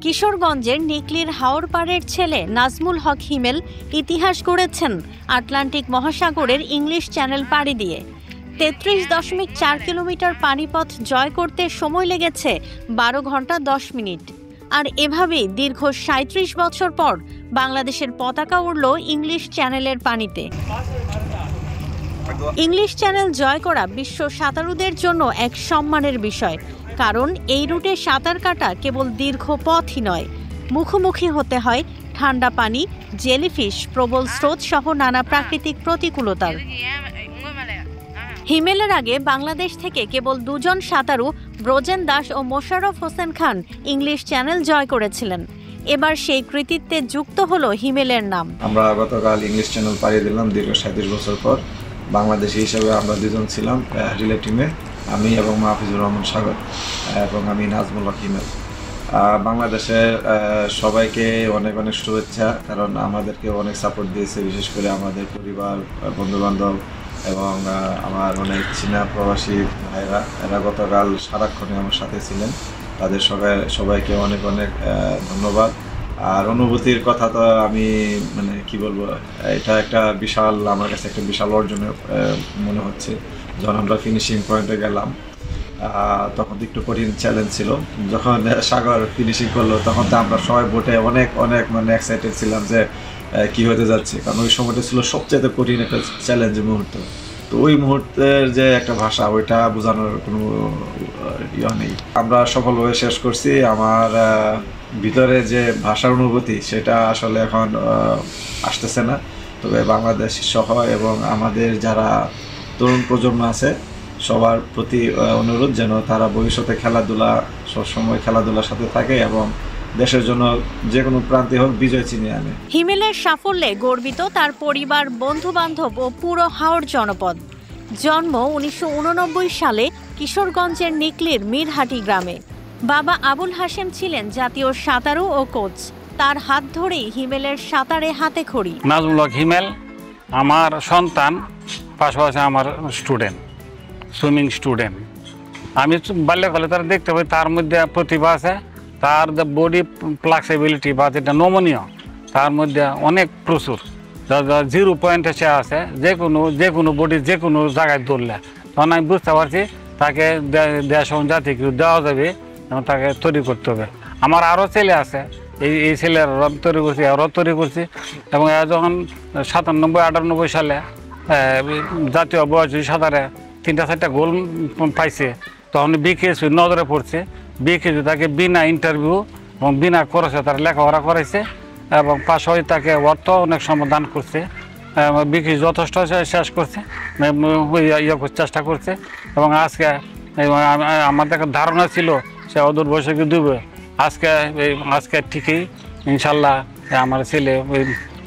কিশোরগঞ্জের নিকলির হাওরপাড়ের ছেলে নাজমুল হক হিমেল ইতিহাস গড়েছেন আটলান্টিক মহাসাগরের ইংলিশ চ্যানেল পাড়ি দিয়ে। ৩৩.৪ কিলোমিটার পানিপথ জয় করতে সময় লেগেছে ১২ ঘন্টা ১০ মিনিট। আর এভাবেই দীর্ঘ ৩৭ বছর পর বাংলাদেশের পতাকা উড়ল ইংলিশ চ্যানেলের পানিতে। ইংলিশ চ্যানেল জয় করা বিশ্ব সাঁতারুদের জন্য এক সম্মানের বিষয়, কারণ এই রুটে সাঁতার কাটা কেবল দীর্ঘ পথই নয়, মুখোমুখি হতে হয় ঠান্ডা পানি, জেলিফিশ, প্রবল স্রোত সহ নানা প্রাকৃতিক প্রতিকূলতার। হিমেলের আগে বাংলাদেশ থেকে কেবল দুজন সাঁতারু ব্রোজেন দাস ও মোশাররফ হোসেন খান ইংলিশ চ্যানেল জয় করেছিলেন। এবার সেই কৃতিত্বে যুক্ত হলো হিমেলের নাম। আমরা গতকাল ইংলিশ চ্যানেল পাড়ি দিলাম দীর্ঘ ৩৭ বছর পর। বাংলাদেশি হিসেবে আমরা দুজন ছিলাম রিলে টিমে, আমি এবং মাহফুজুর রহমান সাগর এবং আমি নাজমুল হক হিমেল। বাংলাদেশের সবাইকে অনেক অনেক শুভেচ্ছা, কারণ আমাদেরকে অনেক সাপোর্ট দিয়েছে, বিশেষ করে আমাদের পরিবার, বন্ধুবান্ধব এবং আমার অনেক চীনা প্রবাসী ভাইরা, এরা গতকাল সারাক্ষণে আমার সাথে ছিলেন। তাদের সবাইকে অনেক অনেক ধন্যবাদ। আর অনুভূতির কথা তো আমি কি বলবো, এটা একটা বিশাল, আমার কাছে একটা বিশাল অর্জন মনে হচ্ছে। যখন আমরা ফিনিশিং পয়েন্টে গেলাম তখন একটু কঠিন চ্যালেঞ্জ ছিল। যখন সাগর ফিনিশিং করলো তখন তো আমরা সবাই বোটে অনেক অনেক এক্সাইটেড ছিলাম যে কি হতে যাচ্ছে, কারণ ওই সময়টা ছিল সবচেয়ে কঠিন একটা চ্যালেঞ্জের মুহূর্ত। তো ওই মুহূর্তের যে একটা ভাষা, ওইটা বোঝানোর কোনো ইয়ে নেই। আমরা সফলভাবে শেষ করছি। আমার ভিতরে যে ভাষার অনুভূতি, সেটা আসলে এখন আসতেছে না। তবে বাংলাদেশ সহ এবং আমাদের যারা তরুণ প্রজন্ম আছে, সবার প্রতি অনুরোধ যেন তারা ভবিষ্যতে খেলাধুলা, সবসময় খেলাধুলার সাথে থাকে এবং দেশের জন্য যে কোনো প্রান্তে হোক বিজয় ছিনিয়ে আনে। হিমেলের সাফল্যে গর্বিত তার পরিবার, বন্ধু-বান্ধব ও পুরো হাওর জনপদ। জন্ম ১৯৮৯ সালে কিশোরগঞ্জের নিকলির মিরহাটি গ্রামে। বাবা আবুল হাশেম ছিলেন জাতীয় সাঁতারু ও কোচ। তার হাত ধরেই হিমেলের সাঁতারে হাতে খড়ি। নাজমুল হক হিমেল আমার সন্তান, পাশাপাশি আমার স্টুডেন্ট, সুইমিং স্টুডেন্ট। আমি বাল্যকালে তারা দেখতে পাই তার মধ্যে প্রতিভা আছে, তার বডি ফ্লেক্সিবিলিটি বা যেটা নমনীয়, তার মধ্যে অনেক প্রচুর। 0 পয়েন্টে সে আছে, যে কোনো বডি যে কোনো জায়গায় দৌড়লে। তখন আমি বুঝতে পারছি তাকে দেশ এবং জাতি কিছু দেওয়া যাবে এবং তাকে তৈরি করতে হবে। আমার আরও ছেলে আছে, এই ছেলের তৈরি করছি, আরও তৈরি করছি। এবং যখন ৯৭-৯৮ সালে জাতীয় বয়স সাঁতারে ৩-৪টা গোল পাইছে, তখন বিকেএসপি নজরে পড়ছে। বিকেএসপি তাকে বিনা ইন্টারভিউ এবং বিনা খরচে তার লেখাপড়া করাইছে এবং পাশাপাশি তাকে অর্থ অনেক সমাধান করছে। বিকেএসপি যথেষ্ট শেষ করছে, চেষ্টা করছে। এবং আজকে আমাদের একটা ধারণা ছিল সে অদূর ভবিষ্যতে ডুবে। আজকে ঠিকই ইনশাল্লাহ আমার ছেলে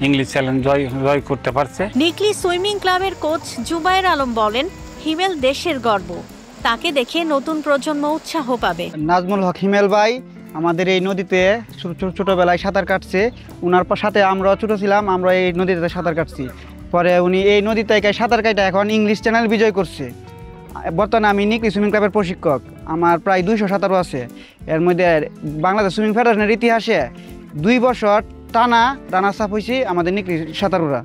ইংলিশ চ্যালেঞ্জ জয় করতে পারছে। নিকলি সুইমিং ক্লাবের কোচ জুবায়ের আলম বলেন, হিমেল দেশের গর্ব, তাকে দেখে নতুন প্রজন্ম উৎসাহ পাবে। নাজমুল হক হিমেল ভাই আমাদের এই নদীতে ছোটোবেলায় সাঁতার কাটছে। ওনার সাথে আমরা ছোটো ছিলাম, আমরা এই নদীতে সাঁতার কাটছি। পরে উনি এই নদীতে সাঁতার কাটা এখন ইংলিশ চ্যানেল বিজয় করছে। বর্তমানে আমি নিকলি সুইমিং ক্লাবের প্রশিক্ষক। আমার প্রায় ২০০ সাঁতারু আছে। এর মধ্যে বাংলাদেশ সুইমিং ফেডারেশনের ইতিহাসে ২ বছর টানা রানার্স আপ হয়েছি আমাদের নিকলি সাঁতারুরা।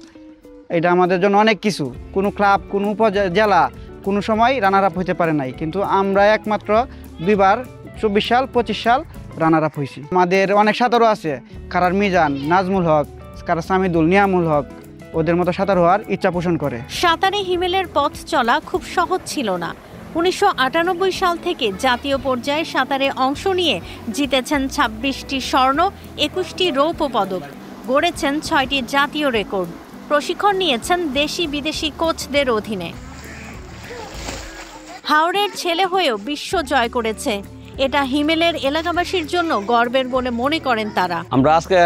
এটা আমাদের জন্য অনেক কিছু। কোনো ক্লাব, কোনো উপজেলা কোনো সময় রানার আপ হইতে পারে নাই, কিন্তু আমরা একমাত্র ২ বার ২৪ সাল ২৫ সাল রানার আপ হয়েছি। আমাদের অনেক সাঁতারু আছে, কারার মিজান, নাজমুল হক, কারার সামিদুল, নিয়ামুল হক, ওদের মতো সাঁতার হওয়ার ইচ্ছা পোষণ করে। সাঁতারে হিমেলের পথ চলা খুব সহজ ছিল না। ১৯৯৮ সাল থেকে জাতীয় পর্যায়ে সাঁতারে অংশ নিয়ে জিতেছেন ২৬টি স্বর্ণ, ২১টি রৌপ্য পদক, গড়েছেন ৬টি জাতীয় রেকর্ড। প্রশিক্ষণ নিয়েছেন দেশি বিদেশি কোচদের অধীনে। হাওড়ের ছেলে হয়েও বিশ্ব জয় করেছে। এটা হিমেলের এলাকাবাসীর জন্য গর্বের বলে মনে করেন তারা। আমরা আজকে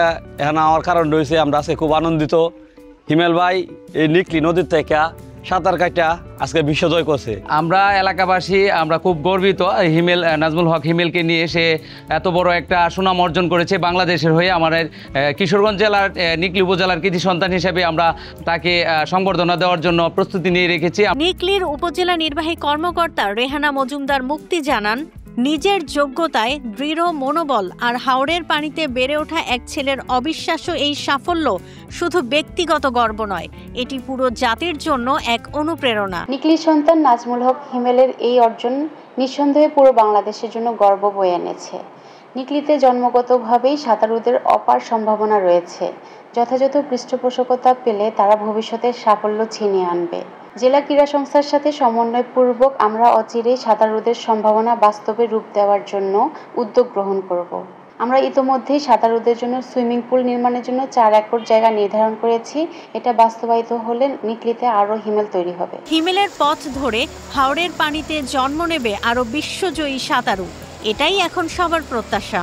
এখানে আমার কারণ রয়েছে, আমরা আজকে খুব আনন্দিত। হিমেল ভাই এই নিকলি নদীর থেকে সাঁতার কাটা আজকে বিশ্ব জয় করছে। আমরা এলাকাবাসী আমরা খুব গর্বিত হিমেল, নাজমুল হক হিমেলকে নিয়ে সে এত বড় একটা সুনাম অর্জন করেছে বাংলাদেশের হয়ে। আমাদের কিশোরগঞ্জ জেলার নিকলি উপজেলার কৃতি সন্তান হিসেবে আমরা তাকে সংবর্ধনা দেওয়ার জন্য প্রস্তুতি নিয়ে রেখেছি। নিকলির উপজেলা নির্বাহী কর্মকর্তা রেহানা মজুমদার মুক্তি জানান, নিজের যোগ্যতায় দৃঢ় মনোবল আর হাওরের পানিতে বেড়ে ওঠা এক ছেলের অবিশ্বাস্য এই সাফল্য শুধু ব্যক্তিগত গর্ব নয়, এটি পুরো জাতির জন্য এক অনুপ্রেরণা। নিকলির সন্তান নাজমুল হক হিমেলের এই অর্জন নিঃসন্দেহে পুরো বাংলাদেশের জন্য গর্ব বয়ে এনেছে। নিকলিতে জন্মগতভাবেই সাঁতারুদের অপার সম্ভাবনা রয়েছে। যথাযথ পৃষ্ঠপোষকতা পেলে তারা ভবিষ্যতে সাফল্য ছিনিয়ে আনবে। জেলা ক্রীড়া সংস্থার সাথে সমন্বয়পূর্বক আমরা অচিরেই সাঁতারুদের সম্ভাবনা বাস্তবে রূপ দেওয়ার জন্য উদ্যোগ গ্রহণ করব। আমরা ইতোমধ্যেই সাঁতারুদের জন্য সুইমিং পুল নির্মাণের জন্য 4 একর জায়গা নির্ধারণ করেছি। এটা বাস্তবায়িত হলে নিকলিতে আরও হিমেল তৈরি হবে। হিমেলের পথ ধরে হাওরের পানিতে জন্ম নেবে আরও বিশ্বজয়ী সাঁতারু, এটাই এখন সবার প্রত্যাশা।